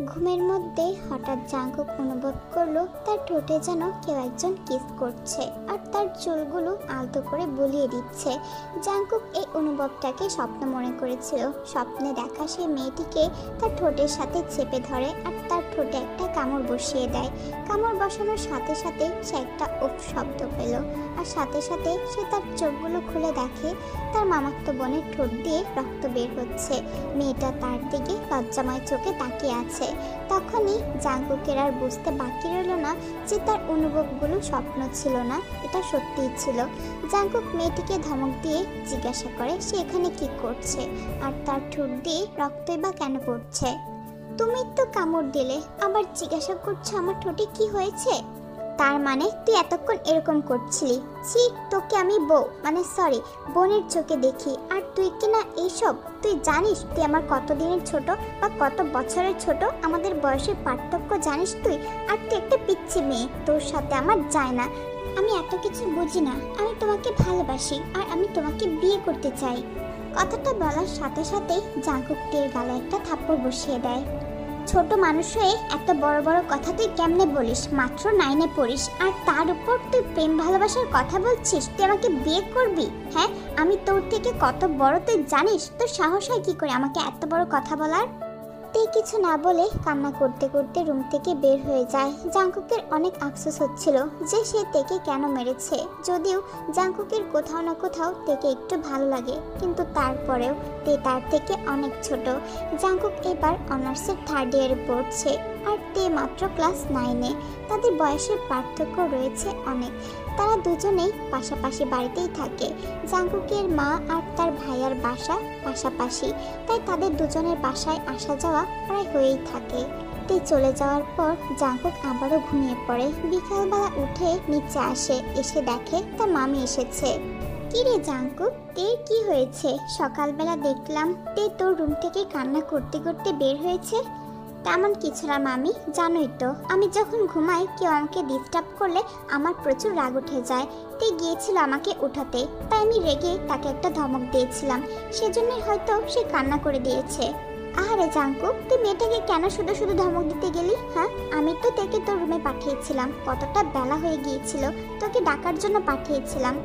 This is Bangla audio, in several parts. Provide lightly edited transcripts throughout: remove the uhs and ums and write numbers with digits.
ঘুমের মধ্যে হঠাৎ জাঙ্কুক অনুভব করলো তার ঠোঁটে যেন কেউ একজন কিস করছে আর তার চুলগুলো আলতো করে বুলিয়ে দিচ্ছে। জাঙ্কুক এই অনুভবটাকে স্বপ্ন মনে করেছিল। স্বপ্নে দেখা সেই মেয়েটিকে তার ঠোঁটের সাথে চেপে ধরে আর তার ঠোঁটে একটা কামড় বসিয়ে দেয়। কামড় বসানোর সাথে সাথে সে একটা উফ শব্দ পেল আর সাথে সাথে সে তার চোখগুলো খুলে দেখে তার মামাতো বোনের ঠোঁট দিয়ে রক্ত বের হচ্ছে। মেয়েটা তার দিকে লজ্জাময় চোখে তাকিয়ে আছে। তখনই জাঙ্কুকের আর বুঝতে বাকি রইল না যে তার অনুভবগুলো স্বপ্ন ছিল না, এটা সত্যিই ছিল। জাঙ্কুক মেয়েটিকে ধমক দিয়ে জিজ্ঞাসা করে সে এখানে কি করছে আর তার ঠোঁট দিয়ে রক্তই বা কেন পড়ছে। তুমি তো কামড় দিলে, আবার জিজ্ঞাসা করছো আমার ঠোঁটে কি হয়েছে। তার মানে তুই এতক্ষণ এরকম করছিলি? ছি, তোকে আমি বোনের চোখে দেখি আর তুই কিনা এইসব। তুই জানিস তুই আমার কত দিনের ছোট বা কত বছরের ছোট? আমাদের বয়সের পার্থক্য জানিস তুই? আর তুই একটা পিচ্ছি মেয়ে, তোর সাথে আমার যায় না। আমি এত কিছু বুঝি না, আমি তোমাকে ভালোবাসি আর আমি তোমাকে বিয়ে করতে চাই। কথাটা বলার সাথে সাথেই জাঙ্কুক তীর গালে একটা থাপ্পড় বসিয়ে দেয়। ছোট মানুষ হয়ে এত বড় বড় কথা তুই কেমনে বলিস? মাত্র 9-এ পড়িস আর তার উপর তুই প্রেম ভালোবাসার কথা বলছিস? তুই আমাকে বিয়ে করবি? হ্যাঁ, আমি তোর থেকে কত বড় তুই জানিস? তোর সাহস হয় কি করে আমাকে এত বড় কথা বলার? তে কিছু না বলে কান্না করতে করতে রুম থেকে বের হয়ে যায়। জাঙ্কুকের অনেক আফসোস হচ্ছিল যে সে তেকে কেন মেরেছে। যদিও জাঙ্কুকের কোথাও না কোথাও তেকে একটু ভালো লাগে, কিন্তু তারপরেও তে তার থেকে অনেক ছোট। জাঙ্কুক এবার অনার্সের 3rd ইয়ারে পড়ছে আর তে মাত্র ক্লাস 9-এ। তাদের বয়সের পার্থক্য রয়েছে অনেক। তারা দুজনেই পাশাপাশি বাড়িতেই থাকে। জাঙ্কুকের মা আর তার ভাইয়ার বাসা পাশাপাশি, তাই তাদের দুজনের বাসায় আসা যাওয়া প্রায় হয়েই থাকে। তে চলে যাওয়ার পর জাঙ্কুক আবারও ঘুমিয়ে পড়ে। বিকালবেলা উঠে নিচে আসে, এসে দেখে তার মামি এসেছে। কি রে জাঙ্কুক, তের কি হয়েছে? সকালবেলা দেখলাম তে তোর রুম থেকে কান্না করতে করতে বের হয়েছে। তেমন কিছু না মামি, জানোই তো আমি যখন ঘুমাই কেউ আমাকে ডিস্টার্ব করলে আমার প্রচুর রাগ উঠে যায়। তে গিয়েছিল আমাকে উঠাতে, তাই আমি রেগে তাকে একটা ধমক দিয়েছিলাম, সেজন্যই হয়তো সে কান্না করে দিয়েছে। আরে জাঙ্কুক, তুই মেয়েটাকে কেন শুধু শুধু ধমক দিতে গেলি? হ্যাঁ, আমি তো তোকে তোর রুমে পাঠিয়েছিলাম, কতটা বেলা হয়ে গিয়েছিল, তোকে ডাকার জন্য পাঠিয়েছিলাম।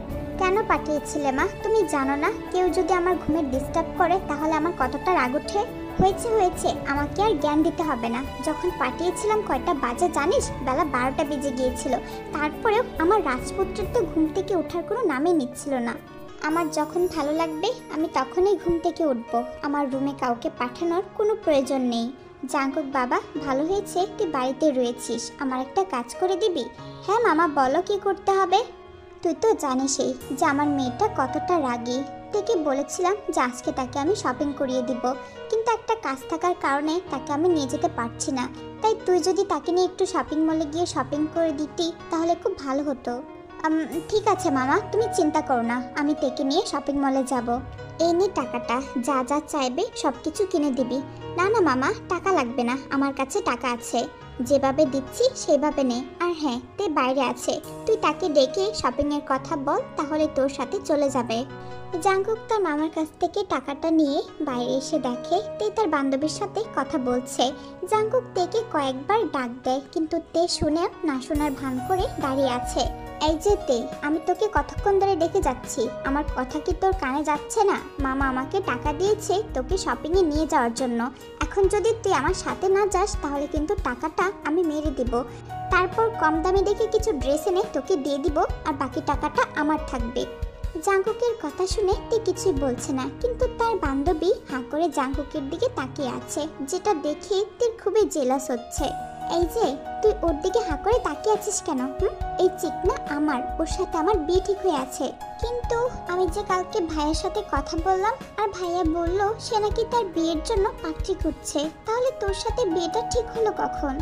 কেন পাঠিয়েছিলে মা? তুমি জানো না কেউ যদি আমার ঘুমে ডিস্টার্ব করে তাহলে আমার কতটা রাগ ওঠে? হয়েছে, আমাকে আর জ্ঞান দিতে হবে না। যখন পাঠিয়েছিলাম কয়টা বাজে জানিস? বেলা 12টা বেজে গিয়েছিল। তারপরেও আমার রাজপুত্রের তো ঘুম থেকে ওঠার কোনো নামই নিচ্ছিল না। আমার যখন ভালো লাগবে আমি তখনই ঘুম থেকে উঠব। আমার রুমে কাউকে পাঠানোর কোনো প্রয়োজন নেই। জাঙ্কুক বাবা, ভালো হয়েছে তুই বাড়িতে রয়েছিস, আমার একটা কাজ করে দিবি? হ্যাঁ মামা, বলো কি করতে হবে? তুই তো জানিসই যে আমার মেয়েটা কতটা রাগী। থেকে বলেছিলাম যে আজকে তাকে আমি শপিং করিয়ে দিব, কিন্তু একটা কাজ থাকার কারণে তাকে আমি নিয়ে যেতে পারছি না। তাই তুই যদি তাকে নিয়ে একটু শপিং মলে গিয়ে শপিং করে দিতি তাহলে খুব ভালো হতো। ঠিক আছে মামা, তুমি চিন্তা করো না, আমি তেকে নিয়ে শপিং মলে যাব। এই নে টাকাটা, যা যা চাইবে সব কিছু কিনে দিবি। না না মামা, টাকা লাগবে না, আমার কাছে টাকা আছে, যেভাবে দিচ্ছি সেভাবে নে। আর হ্যাঁ, তে বাইরে আছে, তুই তাকে ডেকে শপিংয়ের কথা বল, তাহলে তোর সাথে চলে যাবে। জাঙ্কুক তার মামার কাছ থেকে টাকাটা নিয়ে বাইরে এসে দেখে তে তার বান্ধবীর সাথে কথা বলছে। জাঙ্কুক তেকে কয়েকবার ডাক দেয়, কিন্তু তে শুনেও না শোনার ভান করে দাঁড়িয়ে আছে। এই যে তে, আমি তোকে কতক্ষণ ধরে ডেকে যাচ্ছি, আমার কথা কি তোর কানে যাচ্ছে না? মামা আমাকে টাকা দিয়েছে তোকে শপিংয়ে নিয়ে যাওয়ার জন্য। এখন যদি তুই আমার সাথে না যাস তাহলে কিন্তু টাকাটা আমি মেরে দিব। তারপর কম দামে দেখে কিছু ড্রেস এনে তোকে দিয়ে দিব আর বাকি টাকাটা আমার থাকবে। জাঙ্কুকের কথা শুনে তে কিছুই বলছে না, কিন্তু তার বান্ধবী হাঁ করে জাঙ্কুকের দিকে তাকিয়ে আছে, যেটা দেখে তের খুবই জেলাস হচ্ছে। এই যে তুই ওর দিকে হাঁ করে তাকিয়ে আছিস কেন? এই চিকনা আমার, ওর সাথে আমার বিয়ে ঠিক হয়ে আছে। কিন্তু আমি যে কালকে ভাইয়ের সাথে কথা বললাম আর ভাইয়া বলল সে নাকি তার বিয়ের জন্য পাত্রী খুঁজছে, তাহলে তোর সাথে বিয়েটা ঠিক হলো কখন?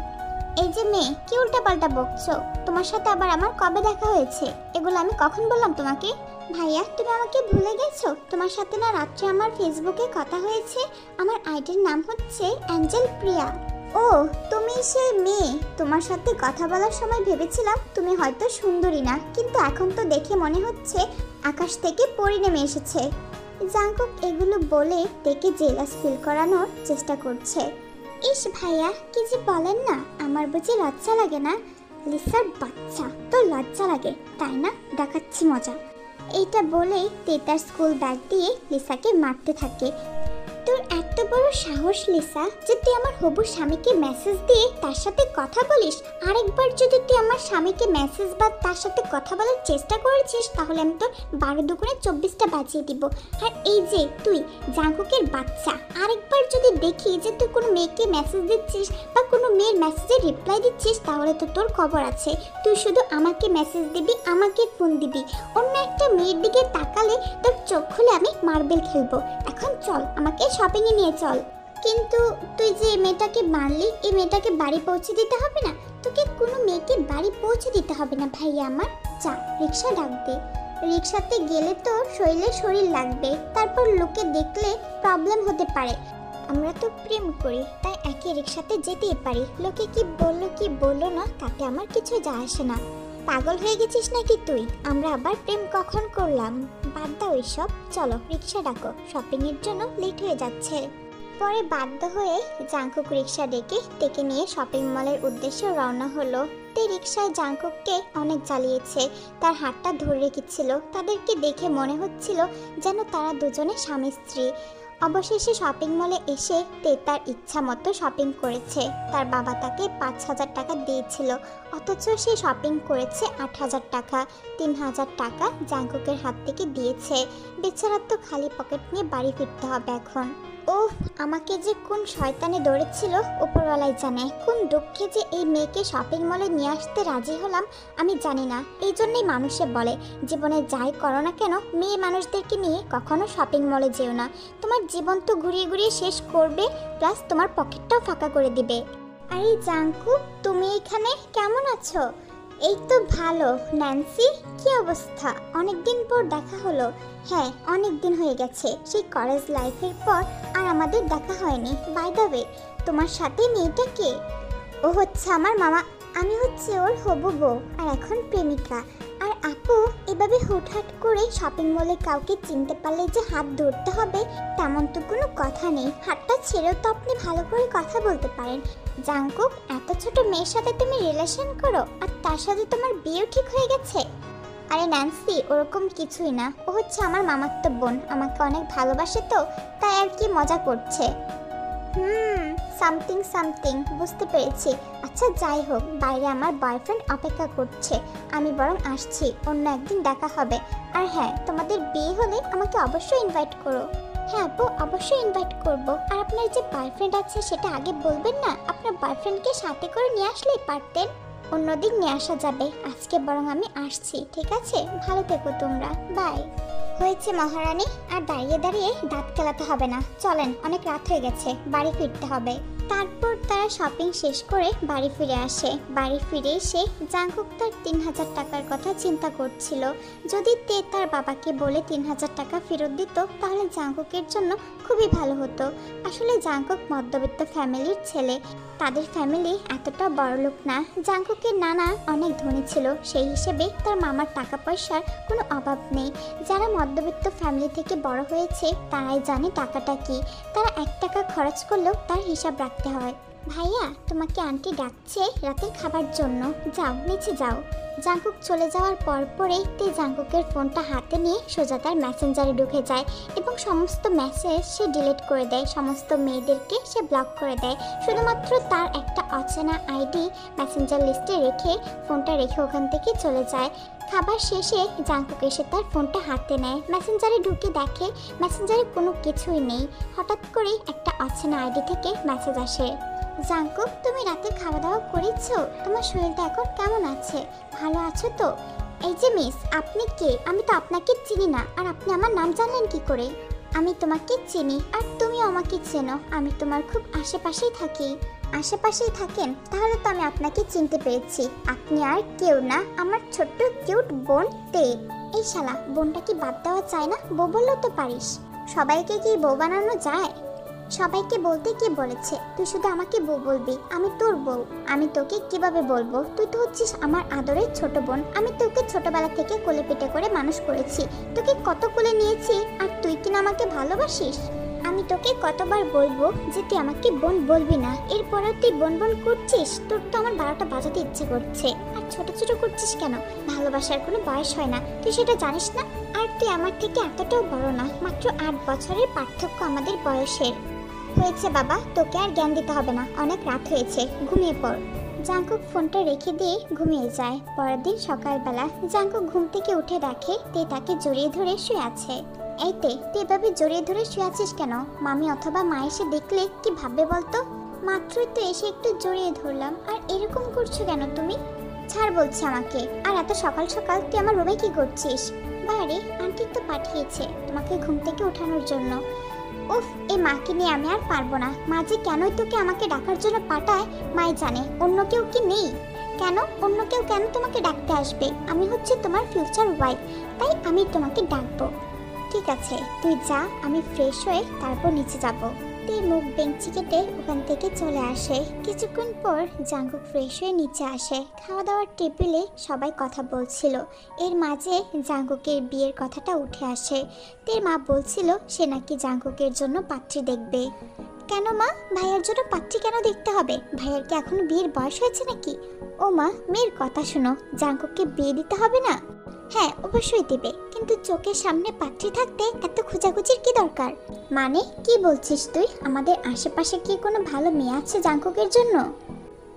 এই যে মেয়ে, কি উল্টাপাল্টা বকছো? তোমার সাথে আবার আমার কবে দেখা হয়েছে? এগুলো আমি কখন বললাম তোমাকে? ভাইয়া, তুমি আমাকে ভুলে গেছো? তোমার সাথে না রাত্রে আমার ফেসবুকে কথা হয়েছে, আমার আইডির নাম হচ্ছে অ্যাঞ্জেল প্রিয়া। ও, তুমি সেই মেয়ে। তোমার সাথে কথা বলার সময় ভেবেছিলাম তুমি হয়তো সুন্দরী না, কিন্তু এখন তো দেখে মনে হচ্ছে আকাশ থেকে পরি নেমে এসেছে। জাঙ্কুক এগুলো বলে তেকে জেলাস ফিল করানোর চেষ্টা করছে। ইস ভাইয়া, কি যে বলেন না, আমার বুঝি লজ্জা লাগে না? লিসার বাচ্চা, তো লজ্জা লাগে তাই না? দেখাচ্ছি মজা। এইটা বলেই তে তার স্কুল ব্যাগ দিয়ে লিসাকে মারতে থাকে। তোর এত বড় সাহস লিসা যে তুই আমার হবু স্বামীকে মেসেজ দিয়ে তার সাথে কথা বলিস। আরেকবার যদি তুই আমার স্বামীকে মেসেজ বা তার সাথে কথা বলার চেষ্টা করেছিস তাহলে আমি তোর 12 দুগুণে 24টা বাজিয়ে দিব। আর এই যে তুই জাঙ্কুকের বাচ্চা, আরেকবার যদি দেখি যে তুই কোনো মেয়েকে মেসেজ দিচ্ছিস বা কোনো মেয়ের মেসেজে রিপ্লাই দিচ্ছিস তাহলে তো তোর খবর আছে। তুই শুধু আমাকে মেসেজ দিবি, আমাকে ফোন দিবি, অন্য একটা মেয়ের দিকে তাকালে তোর চোখ খুলে আমি মার্বেল খেলবো। এখন চল, আমাকে শপিংয়ে নিয়ে চল। কিন্তু তুই যে মেয়েটাকে মারলি, এই মেয়েটাকে বাড়ি পৌঁছে দিতে হবে না? তোকে কোনো মেয়েকে বাড়ি পৌঁছে দিতে হবে না ভাইয়া আমার। যা রিক্সা ডাক দে। রিক্সাতে গেলে তো শরীরে শরীর লাগবে, তারপর লোকে দেখলে প্রবলেম হতে পারে। আমরা তো প্রেম করি তাই একই রিক্সাতে যেতেই পারি। লোকে কি বললো না তাতে আমার কিছু যায় আসে না। পাগল হয়ে গেছিস নাকি তুই? আমরা আবার প্রেম কখন করলাম? বাদ দাও এসব, চলো রিক্সা ডাকো, শপিং এর জন্য লেট হয়ে যাচ্ছে। পরে বাধ্য হয়ে জাঙ্কুক রিক্সা ডেকে তেকে নিয়ে শপিং মলের উদ্দেশ্যে রওনা হলো। তে রিক্সায় জাঙ্কুককে অনেক জ্বালিয়েছে, তার হাতটা ধরে রেখেছিল। তাদেরকে দেখে মনে হচ্ছিল যেন তারা দুজনে স্বামী স্ত্রী। অবশেষে শপিং মলে এসে তে তার ইচ্ছা মতো শপিং করেছে। তার বাবা তাকে 5,000 টাকা দিয়েছিল, অথচ সে শপিং করেছে 8,000 টাকা। 3,000 টাকা জাঙ্কুকের হাত থেকে দিয়েছে। বেচারার তো খালি পকেট নিয়ে বাড়ি ফিরতে হবে এখন। ওহ, আমাকে যে কোন শয়তানে ধরেছিল উপরওয়ালাই জানে। কোন দুঃখে যে এই মেয়েকে শপিং মলে নিয়ে আসতে রাজি হলাম আমি জানি না। এই জন্যই মানুষে বলে জীবনে যাই করো না কেন মেয়ে মানুষদেরকে নিয়ে কখনো শপিং মলে যেও না। তোমার জীবন তো ঘুরিয়ে ঘুরিয়ে শেষ করবে, প্লাস তোমার পকেটটাও ফাঁকা করে দিবে। আরে জাঙ্কুক, তুমি এখানে কেমন আছো? এই তো ভালো। ন্যান্সি, কি অবস্থা? অনেকদিন পর দেখা হলো। হ্যাঁ, অনেক দিন হয়ে গেছে, সেই কলেজ লাইফের পর আর আমাদের দেখা হয়নি। বাই দ্য ওয়ে, তোমার সাথে মেয়েটা কে? ও হচ্ছে আমার মামা, আমি হচ্ছে ওর হবু বউ আর এখন প্রেমিকা। আর আপু, এভাবে হুটহাট করে শপিং মলে কাউকে চিনতে পারলে যে হাত ধরতে হবে তেমন তো কোনো কথা নেই। হাতটা ছেড়েও তো আপনি ভালো করে কথা বলতে পারেন। জাঙ্কুক, এত ছোট মেয়ের সাথে তুমি রিলেশন করো আর তার সাথে তোমার বিয়েও ঠিক হয়ে গেছে? আরে ন্যান্সি, ওরকম কিছুই না। ও হচ্ছে আমার মামাতো বোন, আমাকে অনেক ভালোবাসে তো তাই আর কি মজা করছে। সামথিং বুঝতে পেরেছি। আচ্ছা যাই হোক, বাইরে আমার বয়ফ্রেন্ড অপেক্ষা করছে, আমি বরং আসছি, অন্য একদিন দেখা হবে। আর হ্যাঁ, তোমাদের বিয়ে হলে আমাকে অবশ্যই ইনভাইট করো। হ্যাঁ আপু, অবশ্যই ইনভাইট করব। আর আপনার যে বয়ফ্রেন্ড আছে সেটা আগে বলবেন না? আপনার বয়ফ্রেন্ডকে সাথে করে নিয়ে আসলেই পারতেন। অন্যদিন নিয়ে আসা যাবে, আজকে বরং আমি আসছি। ঠিক আছে, ভালো থেকো তোমরা, বাই। হয়েছে মহারানী, আর দাঁড়িয়ে দাঁড়িয়ে দাঁত কেলাতে হবে না। চলেন, অনেক রাত হয়ে গেছে, বাড়ি ফিরতে হবে। তারপর তারা শপিং শেষ করে বাড়ি ফিরে আসে। বাড়ি ফিরে এসে জাঙ্কুক তার 3,000 টাকার কথা চিন্তা করছিল। যদি তে তার বাবাকে বলে 3,000 টাকা ফেরত দিত তাহলে জাঙ্কুকের জন্য খুবই ভালো হতো। আসলে জাঙ্কুক মধ্যবিত্ত ফ্যামিলির ছেলে, তাদের ফ্যামিলি এতটা বড়লোক না। জাঙ্কুকের নানা অনেক ধনী ছিল, সেই হিসেবে তার মামার টাকা পয়সার কোনো অভাব নেই। যারা মধ্যবিত্ত ফ্যামিলি থেকে বড় হয়েছে তারাই জানে টাকাটা কি। তারা 1 টাকা খরচ করলেও তার হিসাব রাখতে হয়। ভাইয়া, তোমাকে আন্টি ডাকছে রাতের খাবার জন্য, যাও নিচে যাও। জাঙ্কুক চলে যাওয়ার পরেই তে জাঙ্কুকের ফোনটা হাতে নিয়ে সোজা তার মেসেঞ্জারে ঢুকে যায় এবং সমস্ত মেসেজ সে ডিলিট করে দেয়। সমস্ত মেয়েদেরকে সে ব্লক করে দেয়। শুধুমাত্র তার একটা অচেনা আইডি মেসেঞ্জার লিস্টে রেখে ফোনটা রেখে ওখান থেকে চলে যায়। খাবার শেষে জাঙ্কুক এসে তার ফোনটা হাতে নেয়, মেসেঞ্জারে ঢুকে দেখে মেসেঞ্জারে কোনো কিছুই নেই। হঠাৎ করে একটা অচেনা আইডি থেকে মেসেজ আসে, জাঙ্কুক তুমি রাতে খাওয়া দাওয়া করেছো? তোমার শরীরটা এখন কেমন আছে? ভালো আছো তো? এই যে মিস, আপনি কে? আমি তো আপনাকে চিনি না, আর আপনি আমার নাম জানলেন কি করে? আমি তোমাকে চিনি আর তুমিও আমাকে চেনো, আমি তোমার খুব আশেপাশেই থাকি। আশেপাশেই থাকেন? তাহলে তো আমি আপনাকে চিনতে পেরেছি। আপনি আর কেউ না, আমার ছোট্ট কিউট বোন তে। এই শালা, বোনটা কি বাদ দেওয়া যায় না? বউ বললেও তো পারিস। সবাইকে কি বউ বানানো যায়? সবাইকে বলতে কে বলেছে? তুই শুধু আমাকে বউ বলবি, আমি তোর বউ। আমি তোকে কিভাবে বলবো? তুই তো হচ্ছিস আমার আদরের ছোট বোন। আমি তোকে ছোটবেলা থেকে কোলে পিঠে করে মানুষ করেছি, তোকে কত কোলে নিয়েছি, আর তুই কিনা আমাকে ভালোবাসিস? আমি তোকে কতবার বলবো যে তুই আমাকে বোন বলবি না, এরপরেও তুই বোন বোন করছিস। তোর তো আমার 12টা বাজাতে ইচ্ছে করছে। আর ছোট ছোট করছিস কেন? ভালোবাসার কোনো বয়স হয় না, তুই সেটা জানিস না? আর তুই আমার থেকে এতটাও বড় না, মাত্র 8 বছরের পার্থক্য আমাদের বয়সের। হয়েছে বাবা, তোকে আর জ্ঞান দিতে হবে না, অনেক রাত হয়েছে, ঘুমিয়ে পড়। জাঙ্কুক ফোনটা রেখে দিয়ে ঘুমিয়ে যায়। পরের দিন সকালবেলা জাঙ্কুক ঘুম থেকে উঠে দেখে তে তাকে জড়িয়ে ধরে শুয়ে আছে। এই তুই এভাবে জড়িয়ে ধরে শুয়ে আছিস কেন? মামি অথবা মা এসে দেখলে কি ভাববে বলতো? মাত্রই তো এসে একটু জড়িয়ে ধরলাম, আর এরকম করছো কেন তুমি? ছাড় বলছি আমাকে। আর এত সকাল সকাল তুই আমার রুমে কি করছিস? বাড়ি আন্টি তো পাঠিয়েছে তোমাকে ঘুম থেকে ওঠানোর জন্য। উফ, এই মাকে নিয়ে আমি আর পারবো না। মা যে কেনই তোকে আমাকে ডাকার জন্য পাঠায় মাই জানে। অন্য কেউ কি নেই? কেন অন্য কেউ কেন তোমাকে ডাকতে আসবে? আমি হচ্ছে তোমার ফিউচার ওয়াইফ, তাই আমি তোমাকে ডাকবো। ঠিক আছে তুই যা, আমি ফ্রেশ হয়ে তারপর নিচে যাব। তুই মুখ বেঞ্চি কেটে ওখান থেকে চলে আসে। কিছুক্ষণ পর জাঙ্কুক ফ্রেশ হয়ে নিচে আসে। খাওয়া দাওয়ার টেবিলে সবাই কথা বলছিল। এর মাঝে জাঙ্কুকের বিয়ের কথাটা উঠে আসে। তের মা বলছিল সে নাকি জাঙ্কুকের জন্য পাত্রী দেখবে। কেন মা, ভাইয়ার জন্য পাত্রী কেন দেখতে হবে? ভাইয়ার কি এখনো বিয়ের বয়স হয়েছে নাকি? ও মা, মেয়ের কথা শোনো, জাঙ্কুককে বিয়ে দিতে হবে না? হ্যাঁ অবশ্যই দেবে, কিন্তু চোখের সামনে পাত্রী থাকতে এত খোঁজাখুঁজির কি দরকার? মানে কি বলছিস তুই? আমাদের আশেপাশে কি কোনো ভালো মেয়ে আছে জাঙ্কুকের জন্য?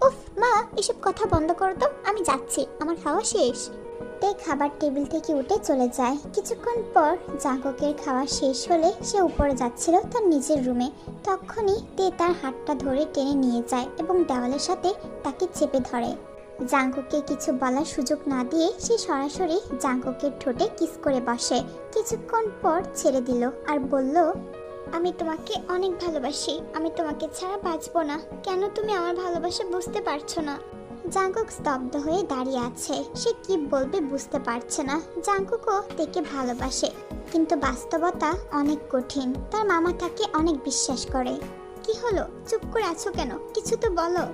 উফ মা, এসব কথা বন্ধ করো তো, আমি যাচ্ছি, আমার খাওয়া শেষ। তে খাবার টেবিল থেকে উঠে চলে যায়। কিছুক্ষণ পর জাঙ্কুকের খাওয়া শেষ হলে সে উপরে যাচ্ছিল তার নিজের রুমে। তখনই তে তার হাতটা ধরে টেনে নিয়ে যায় এবং দেওয়ালের সাথে তাকে চেপে ধরে। জাঙ্কুককে কিছু বলার সুযোগ না দিয়ে সে সরাসরি জাঙ্কুকের ঠোঁটে কিস করে বসে। কিছুক্ষণ পর ছেড়ে দিল আর বলল, আমি তোমাকে অনেক ভালোবাসি, আমি তোমাকে ছাড়া বাঁচবো না। কেন তুমি আমার ভালোবাসা বুঝতে পারছো না? জাঙ্কুক স্তব্ধ হয়ে দাঁড়িয়ে আছে। সে কি বলবে বুঝতে পারছে না। জাঙ্কুকও তেকে ভালোবাসে, কিন্তু বাস্তবতা অনেক কঠিন। তার মামা তাকে অনেক বিশ্বাস করে। কি হলো, চুপ করে আছো কেন? কিছু তো বলো।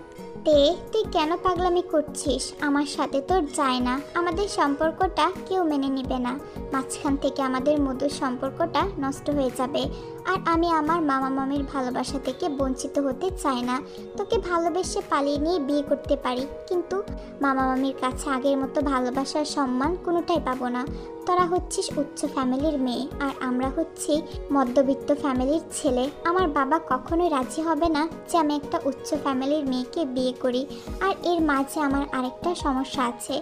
তুই কেন পাগলামি করছিস? আমার সাথে তোর যায় না। আমাদের সম্পর্কটা কেউ মেনে নেবে না। মাঝখান থেকে আমাদের মধুর সম্পর্কটা নষ্ট হয়ে যাবে। আর আমি আমার মামা মামির ভালোবাসা থেকে বঞ্চিত হতে চাই না। তোকে ভালোবেসে পালিয়ে নিয়ে বিয়ে করতে পারি, কিন্তু মামা মামির কাছে আগের মতো ভালোবাসার সম্মান কোনোটাই পাবো না। তোরা হচ্ছিস উচ্চ ফ্যামিলির মেয়ে, আর আমরা হচ্ছি মধ্যবিত্ত ফ্যামিলির ছেলে। আমার বাবা কখনোই রাজি হবে না যে আমি একটা উচ্চ ফ্যামিলির মেয়েকে বিয়ে করি। আর এর মাঝে আমার আরেকটা সমস্যা আছে,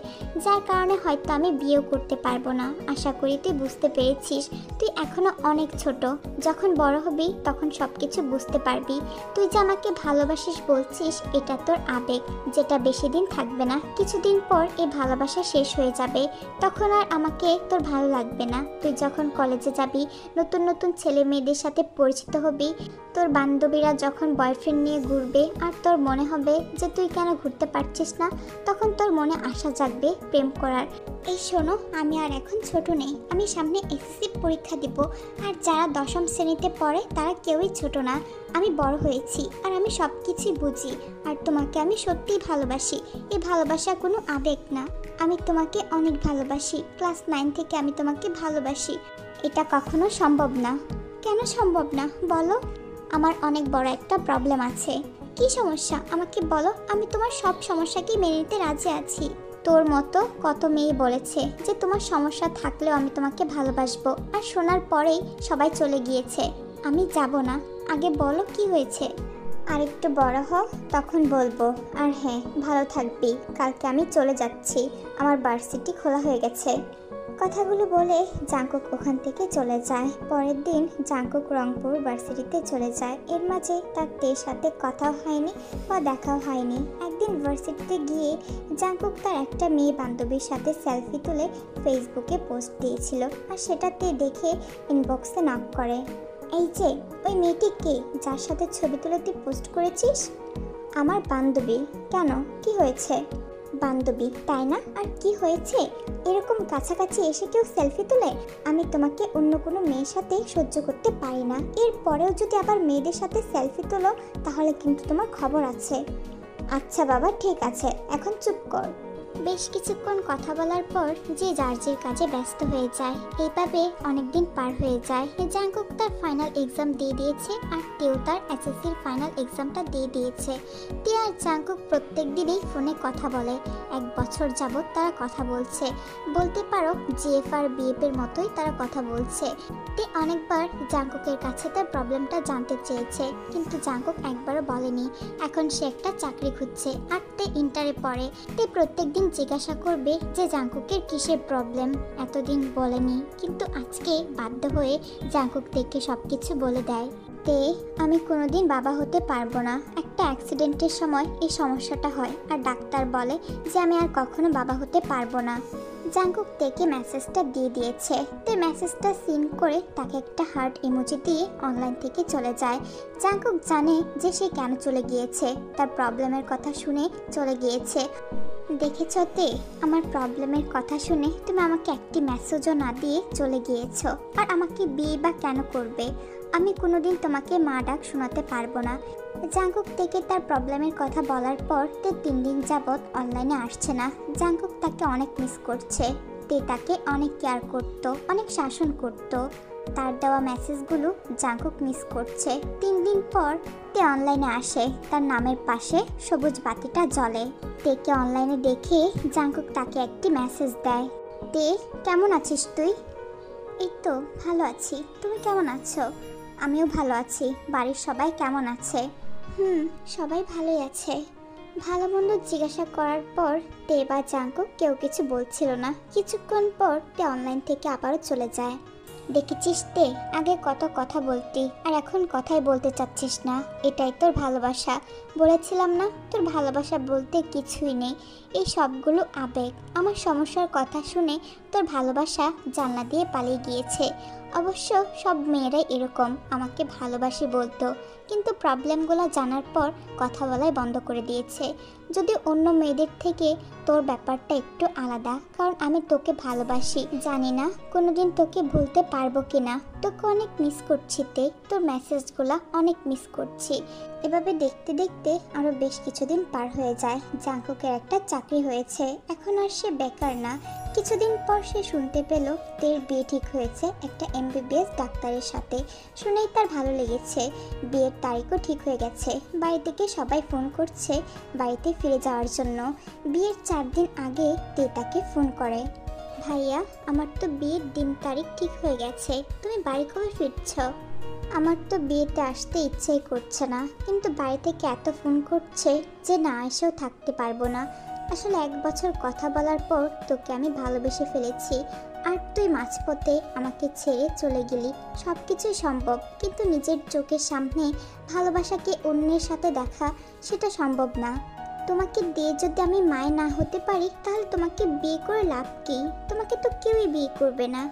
যার কারণে হয়তো আমি বিয়েও করতে পারবো না। আশা করি তুই বুঝতে পেরেছিস। তুই এখনো অনেক ছোট, যখন বড় হবি তখন সব কিছু বুঝতে পারবি। তুই যে আমাকে ভালোবাসিস বলছিস, এটা তোর আবেগ, যেটা বেশি দিন থাকবে না। কিছুদিন পর এই ভালোবাসা শেষ হয়ে যাবে, তখন আর আমাকে তোর ভালো লাগবে না। তুই যখন কলেজে যাবি, নতুন নতুন ছেলে মেয়েদের সাথে পরিচিত হবি, তোর বান্ধবীরা যখন বয়ফ্রেন্ড নিয়ে ঘুরবে, আর তোর মনে হবে যে তুই কেন ঘুরতে পারছিস না, তখন তোর মনে আশা জাগবে প্রেম করার। এই শোনো, আমি আর এখন ছোট নেই। আমি সামনে এসএসসি পরীক্ষা দিব, আর যারা 10ম শ্রেণীতে পড়ে তারা কেউই ছোট না। আমি বড় হয়েছি, আর আমি সব কিছুই বুঝি। আর তোমাকে আমি সত্যিই ভালোবাসি। এই ভালোবাসা কোনো আবেগ না। আমি তোমাকে অনেক ভালোবাসি। ক্লাস 9 থেকে আমি তোমাকে ভালোবাসি। এটা কখনো সম্ভব না। কেন সম্ভব না বলো? আমার অনেক বড় একটা প্রবলেম আছে। কি সমস্যা আমাকে বলো, আমি তোমার সব সমস্যাকেই মেনে নিতে রাজি আছি। তোর মতো কত মেয়ে বলেছে যে তোমার সমস্যা থাকলেও আমি তোমাকে ভালোবাসবো, আর শোনার পরেই সবাই চলে গিয়েছে। আমি যাব না। আগে বলো কি হয়েছে? আর একটু বড় হও, তখন বলবো। আর হ্যাঁ, ভালো থাকবি। কালকে আমি চলে যাচ্ছি, আমার ভার্সিটি খোলা হয়ে গেছে। কথাগুলো বলে জাঙ্কুক ওখান থেকে চলে যায়। পরের দিন জাঙ্কুক রংপুর ভার্সিটিতে চলে যায়। এর মাঝে তার তের সাথে কথাও হয়নি বা দেখাও হয়নি। একদিন ভার্সিটিতে গিয়ে জাঙ্কুক তার একটা মেয়ে বান্ধবীর সাথে সেলফি তুলে ফেসবুকে পোস্ট দিয়েছিল, আর সেটাতে দেখে ইনবক্সে নক করে। এই যে ওই মেয়েটি কে, যার সাথে ছবি তুলে তুই পোস্ট করেছিস? আমার বান্ধবী। কেন, কি হয়েছে? বান্ধবী তাই না, আর কি হয়েছে? এরকম কাছাকাছি এসে কেউ সেলফি তুলে? আমি তোমাকে অন্য কোনো মেয়ের সাথে সহ্য করতে পারি না। এরপরেও যদি আবার মেয়েদের সাথে সেলফি তোলো, তাহলে কিন্তু তোমার খবর আছে। আচ্ছা বাবা, ঠিক আছে, এখন চুপ কর। বেশ কিছুক্ষণ কথা বলার পর যে যার যে কাজে ব্যস্ত হয়ে যায়। এইভাবে অনেকদিন পার হয়ে যায়। জাঙ্কুক তার ফাইনাল এক্সাম দিয়ে দিয়েছে আর তেও তার এসএসসির ফাইনাল এক্সামটা দিয়ে দিয়েছে। তে আর জাঙ্কুক প্রত্যেক দিনই ফোনে কথা বলে। 1 বছর যাবৎ তারা কথা বলছে, বলতে পারো জিএফ আর বিএফ এর মতোই তারা কথা বলছে। তে অনেকবার জাঙ্কুকের কাছে তার প্রবলেমটা জানতে চেয়েছে, কিন্তু জাঙ্কুক একবারও বলেনি। এখন সে একটা চাকরি খুঁজছে আর তে ইন্টারে পড়ে। তে প্রত্যেকদিন জিজ্ঞাসা করবে যে জাঙ্কুকের কিসের প্রবলেম, এতদিন বলেনি, কিন্তু আজকে বাধ্য হয়ে জাঙ্কুক থেকে সবকিছু বলে দেয়। তে আমি কোনোদিন বাবা হতে পারবো না। একটা অ্যাক্সিডেন্টের সময় এই সমস্যাটা হয় আর ডাক্তার বলে যে আমি আর কখনো বাবা হতে পারবো না। জাঙ্কুক তেকে মেসেজটা দিয়ে দিয়েছে। তে মেসেজটা সিন করে তাকে একটা হার্ট ইমোজি দিয়ে অনলাইন থেকে চলে যায়। জাঙ্কুক জানে যে সে কেন চলে গিয়েছে, তার প্রবলেমের কথা শুনে চলে গিয়েছে। দেখেছ তে, আমার প্রবলেমের কথা শুনে তুমি আমাকে একটি মেসেজও না দিয়ে চলে গিয়েছো। আর আমাকে বিয়ে বা কেন করবে? আমি কোনোদিন তোমাকে মা ডাক শোনাতে পারবো না। জাঙ্কুক থেকে তার প্রবলেমের কথা বলার পর তে 3 দিন যাবৎ অনলাইনে আসছে না। জাঙ্কুক তাকে অনেক মিস করছে। তে তাকে অনেক কেয়ার করত, অনেক শাসন করত। তার দেওয়া মেসেজগুলো জাঙ্কুক মিস করছে। 3 দিন পর তে অনলাইনে আসে। তার নামের পাশে সবুজ বাতিটা জ্বলে। তেকে অনলাইনে দেখে জাঙ্কুক তাকে একটি মেসেজ দেয়। তে কেমন আছিস তুই? এই তো ভালো আছি, তুমি কেমন আছো? আমিও ভালো আছি। বাড়ির সবাই কেমন আছে? সবাই ভালোই আছে। ভালো মন্দ জিজ্ঞাসা করার পর তে বা জাঙ্কুক কেউ কিছু বলছিল না। কিছুক্ষণ পর তে অনলাইন থেকে আবারও চলে যায়। দেখেছিস তে, আগে কত কথা বলতি আর এখন কথাই বলতে চাচ্ছিস না। এটাই তোর ভালোবাসা। বলেছিলাম না তোর ভালোবাসা বলতে কিছুই নেই, এই সবগুলো আবেগ। আমার সমস্যার কথা শুনে তোর ভালোবাসা জানলা দিয়ে পালিয়ে গিয়েছে। অবশ্য সব মেয়েরাই এরকম, আমাকে ভালোবাসি বলতো, কিন্তু প্রবলেমগুলো জানার পর কথা বলাই বন্ধ করে দিয়েছে। যদি অন্য মেয়েদের থেকে তোর ব্যাপারটা একটু আলাদা, কারণ আমি তোকে ভালোবাসি। জানি না কোনোদিন তোকে ভুলতে পারবো কিনা। তোকে অনেক মিস করছি তে, তোর মেসেজগুলো অনেক মিস করছি। এভাবে দেখতে দেখতে আরও বেশ কিছুদিন পার হয়ে যায়। জাঙ্কুকের একটা চাকরি হয়েছে, এখন আর সে বেকার না। কিছুদিন পর সে শুনতে পেল তের বিয়ে ঠিক হয়েছে একটা এমবিবিএস ডাক্তারের সাথে। শুনেই তার ভালো লেগেছে। বিয়ের তারিখও ঠিক হয়ে গেছে। বাড়ি থেকে সবাই ফোন করছে বাড়িতে ফিরে যাওয়ার জন্য। বিয়ের 4 দিন আগে তে তাকে ফোন করে, ভাইয়া আমার তো বিয়ের দিন তারিখ ঠিক হয়ে গেছে, তুমি বাড়ি কবে ফিরছ? আমার তো বিয়েতে আসতে ইচ্ছেই করছে না, কিন্তু বাড়ি থেকে এত ফোন করছে যে না এসেও থাকতে পারবো না। আসলে 1 বছর কথা বলার পর তোকে আমি ভালোবেসে ফেলেছি, আর তুই মাঝপথে আমাকে ছেড়ে চলে গেলি। সব কিছুই সম্ভব, কিন্তু নিজের চোখের সামনে ভালোবাসাকে অন্যের সাথে দেখা সেটা সম্ভব না। তোমাকে দিয়ে যদি আমি মায় না হতে পারি, তাহলে তোমাকে বিয়ে করে লাভ কি? তোমাকে তো কেউই বিয়ে করবে না।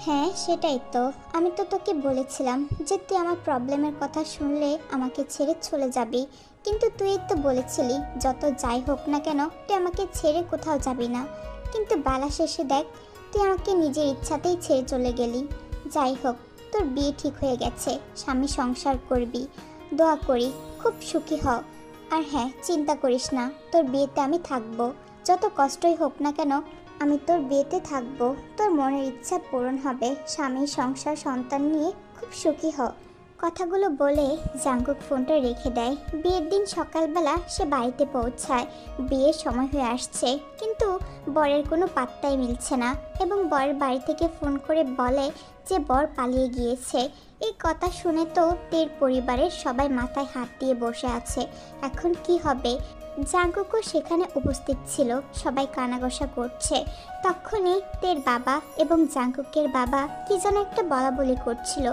হ্যাঁ সেটাই তো, আমি তো তোকে বলেছিলাম যে তুই আমার প্রবলেমের কথা শুনলে আমাকে ছেড়ে চলে যাবি, কিন্তু তুই তো বলেছিলি যত যাই হোক না কেন তুই আমাকে ছেড়ে কোথাও যাবি না। কিন্তু বেলা শেষে দেখ তুই আমাকে নিজের ইচ্ছাতেই ছেড়ে চলে গেলি। যাই হোক, তোর বিয়ে ঠিক হয়ে গেছে, স্বামী সংসার করবি। দোয়া করি খুব সুখী হও। আর হ্যাঁ, চিন্তা করিস না, তোর বিয়েতে আমি থাকবো। যত কষ্টই হোক না কেন আমি তোর বিয়েতে থাকবো। তোর মনের ইচ্ছা পূরণ হবে। স্বামী সংসার সন্তান নিয়ে খুব সুখী হ। কথাগুলো বলে জাঙ্কুক ফোনটা রেখে দেয়। বিয়ের দিন সকালবেলা সে বাড়িতে পৌঁছায়। বিয়ের সময় হয়ে আসছে, কিন্তু বরের কোনো পাত্তাই মিলছে না, এবং বরের বাড়ি থেকে ফোন করে বলে যে বর পালিয়ে গিয়েছে। এই কথা শুনে তো তের পরিবারের সবাই মাথায় হাত দিয়ে বসে আছে। এখন কি হবে? জাঙ্কুকও সেখানে উপস্থিত ছিল। সবাই কানাঘষা করছে। তখনই তের বাবা এবং জাঙ্কুকের বাবা কি যেন একটা বলাবলি করছিল।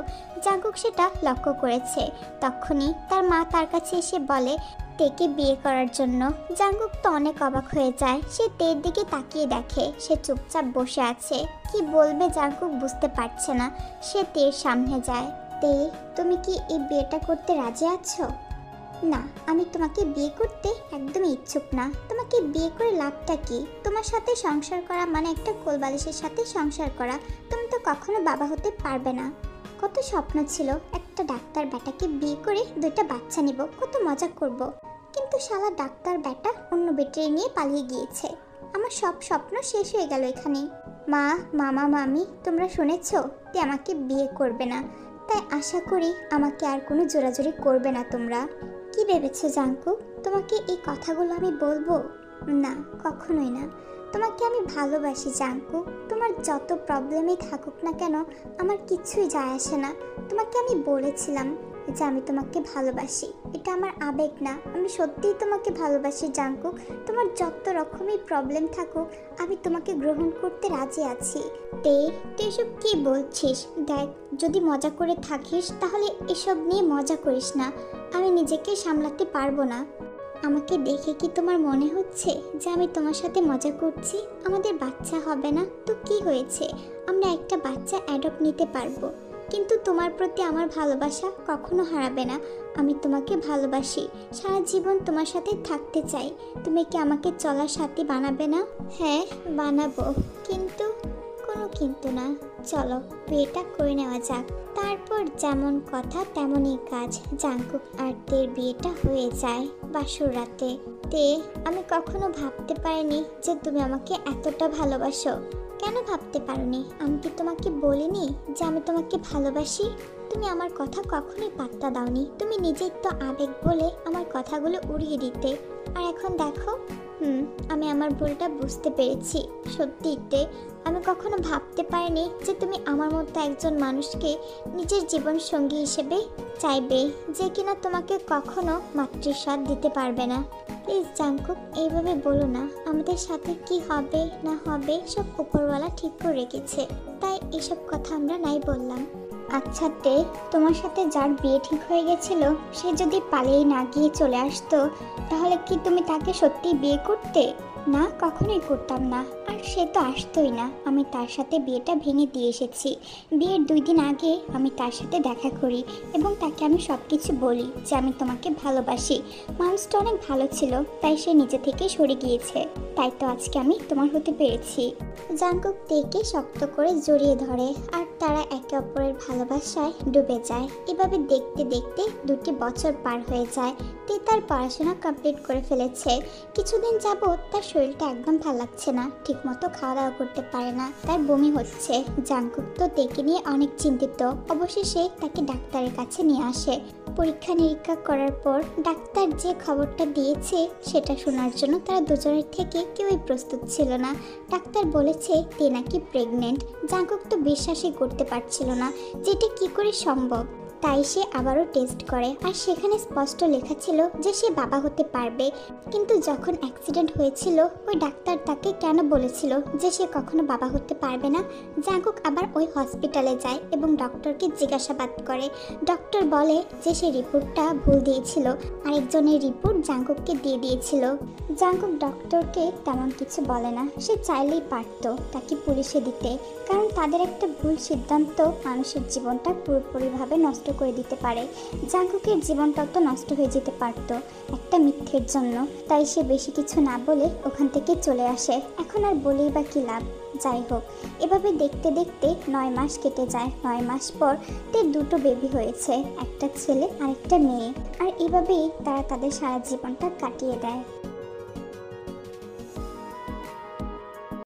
জাঙ্কুক সেটা লক্ষ্য করেছে। তখনই তার মা তার কাছে এসে বলে তেকে বিয়ে করার জন্য। জাঙ্কুক তো অনেক অবাক হয়ে যায়। সে তের দিকে তাকিয়ে দেখে সে চুপচাপ বসে আছে। কি বলবে জাঙ্কুক বুঝতে পারছে না। সে তের সামনে যায়। তে, তুমি কি এই বিয়েটা করতে রাজি আছো? না, আমি তোমাকে বিয়ে করতে একদমই ইচ্ছুক না। তোমাকে বিয়ে করে লাভটা কি? তোমার সাথে সংসার করা মানে একটা কোলবালিশের সাথে সংসার করা। তুমি তো কখনো বাবা হতে পারবে না। কত স্বপ্ন ছিল একটা ডাক্তার বেটাকে বিয়ে করে 2টা বাচ্চা নিব, কত মজা করব। কিন্তু শালা ডাক্তার বেটা অন্য বেটারে নিয়ে পালিয়ে গিয়েছে। আমার সব স্বপ্ন শেষ হয়ে গেল এখানে। মা, মামা, মামি, তোমরা শুনেছো তে আমাকে বিয়ে করবে না, তাই আশা করি আমাকে আর কোনো জোরাজুরি করবে না তোমরা। কি ভেবেছো জাঙ্কুক, তোমাকে এই কথাগুলো আমি বলবো? না, কখনোই না। তোমাকে আমি ভালোবাসি জাঙ্কুক, তোমার যত প্রবলেমই থাকুক না কেন আমার কিছুই যায় আসে না। তোমাকে আমি বলেছিলাম যে আমি তোমাকে ভালোবাসি, এটা আমার আবেগ না, আমি সত্যিই তোমাকে ভালোবাসি জাঙ্কুক। তোমার যত রকমই প্রবলেম থাকুক আমি তোমাকে গ্রহণ করতে রাজি আছি। তুই এসব কি বলছিস? দেখ, যদি মজা করে থাকিস তাহলে এসব নিয়ে মজা করিস না, আমি নিজেকে সামলাতে পারবো না। আমাকে দেখে কি তোমার মনে হচ্ছে যে আমি তোমার সাথে মজা করছি? আমাদের বাচ্চা হবে না তো কি হয়েছে, আমরা একটা বাচ্চা অ্যাডপ্ট নিতে পারবো, কিন্তু তোমার প্রতি আমার ভালোবাসা কখনো হারাবে না। আমি তোমাকে ভালোবাসি, সারা জীবন তোমার সাথে থাকতে চাই। তুমি কি আমাকে চলার সাথী বানাবে না? হ্যাঁ বানাবো, কিন্তু কোনো কিন্তু না। চলো বিয়েটা করে নেওয়া যাক। তারপর যেমন কথা তেমনই কাজ, জাঙ্কুক আর তের বিয়েটা হয়ে যায় বাসর রাতে। তে, আমি কখনো ভাবতে পারিনি যে তুমি আমাকে এতটা ভালোবাসো। কেন ভাবতে পারোনি? আমি কি তোমাকে বলিনি যে আমি তোমাকে ভালোবাসি? তুমি আমার কথা কখনোই পাত্তা দাওনি, তুমি নিজের তো আবেগ বলে আমার কথাগুলো উড়িয়ে দিতে। আর এখন দেখো, আমি আমার ভুলটা বুঝতে পেরেছি। সত্যিতে আমি কখনো ভাবতে পারিনি যে তুমি আমার মতো একজন মানুষকে নিজের জীবন সঙ্গী হিসেবে চাইবে, যে কিনা তোমাকে কখনো মাতৃস্বাদ দিতে পারবে না। প্লিজ জাঙ্কুক, এইভাবে বলো না। আমাদের সাথে কি হবে না হবে সব উপরওয়ালা ঠিক করে রেখেছে, তাই এসব কথা আমরা নাই বললাম। আচ্ছা তে, তোমার সাথে যার বিয়ে ঠিক হয়ে গেছিল সে যদি পালিয়ে না গিয়ে চলে আসতো, তাহলে কি তুমি তাকে সত্যিই বিয়ে করতে? না, কখনোই করতাম না। আর সে তো আসতোই না, আমি তার সাথে বিয়েটা ভেঙে দিয়ে এসেছি। বিয়ের 2 দিন আগে আমি তার সাথে দেখা করি এবং তাকে আমি সব কিছু বলি যে আমি তোমাকে ভালোবাসি। মানুষটা অনেক ভালো ছিল, তাই সে নিজে থেকে সরে গিয়েছে, তাই তো আজকে আমি তোমার হতে পেরেছি। জাঙ্কুক তেকে শক্ত করে জড়িয়ে ধরে আর তারা একে অপরের ভালোবাসায় ডুবে যায়। এভাবে দেখতে দেখতে 2টি বছর পার হয়ে যায়। তে তার পড়াশোনা কমপ্লিট করে ফেলেছে। কিছুদিন যাবত তার শরীরটা একদম ভালো লাগছে না, ঠিকমতো খাওয়া দাওয়া করতে পারে না, তার বমি হচ্ছে। জাঙ্কুক তো তেকে নিয়ে অনেক চিন্তিত। অবশেষে তাকে ডাক্তারের কাছে নিয়ে আসে। পরীক্ষা নিরীক্ষা করার পর ডাক্তার যে খবরটা দিয়েছে সেটা শোনার জন্য তারা দুজনের থেকে কেউই প্রস্তুত ছিল না। ডাক্তার বলেছে তে নাকি প্রেগনেন্ট। জাঙ্কুক তো বিশ্বাসই করতে পারছিল না যেটা কি করে সম্ভব। তাই সে আবারও টেস্ট করে আর সেখানে স্পষ্ট লেখা ছিল যে সে বাবা হতে পারবে। কিন্তু যখন অ্যাক্সিডেন্ট হয়েছিল ওই ডাক্তার তাকে কেন বলেছিল যে সে কখনো বাবা হতে পারবে না? জাঙ্কুক আবার ওই হসপিটালে যায় এবং ডক্টরকে জিজ্ঞাসাবাদ করে। ডক্টর বলে যে সে রিপোর্টটা ভুল দিয়েছিল, আরেকজনের রিপোর্ট জাঙ্কুককে দিয়ে দিয়েছিল। জাঙ্কুক ডক্টরকে তেমন কিছু বলে না, সে চাইলেই পারত তাকে পুলিশে দিতে, কারণ তাদের একটা ভুল সিদ্ধান্ত মানুষের জীবনটা পুরোপুরিভাবে নষ্ট করে দিতে পারে। জাঙ্কুকের জীবনটাও তো নষ্ট হয়ে যেতে পারত একটা মিথ্যের জন্য। তাই সে বেশি কিছু না বলে ওখান থেকে চলে আসে। এখন আর বলেই বা কি লাভ? যাই হোক, এভাবে দেখতে দেখতে 9 মাস কেটে যায়। 9 মাস পর তার 2টো বেবি হয়েছে, একটা ছেলে আর একটা মেয়ে। আর এভাবেই তারা তাদের সারা জীবনটা কাটিয়ে দেয়।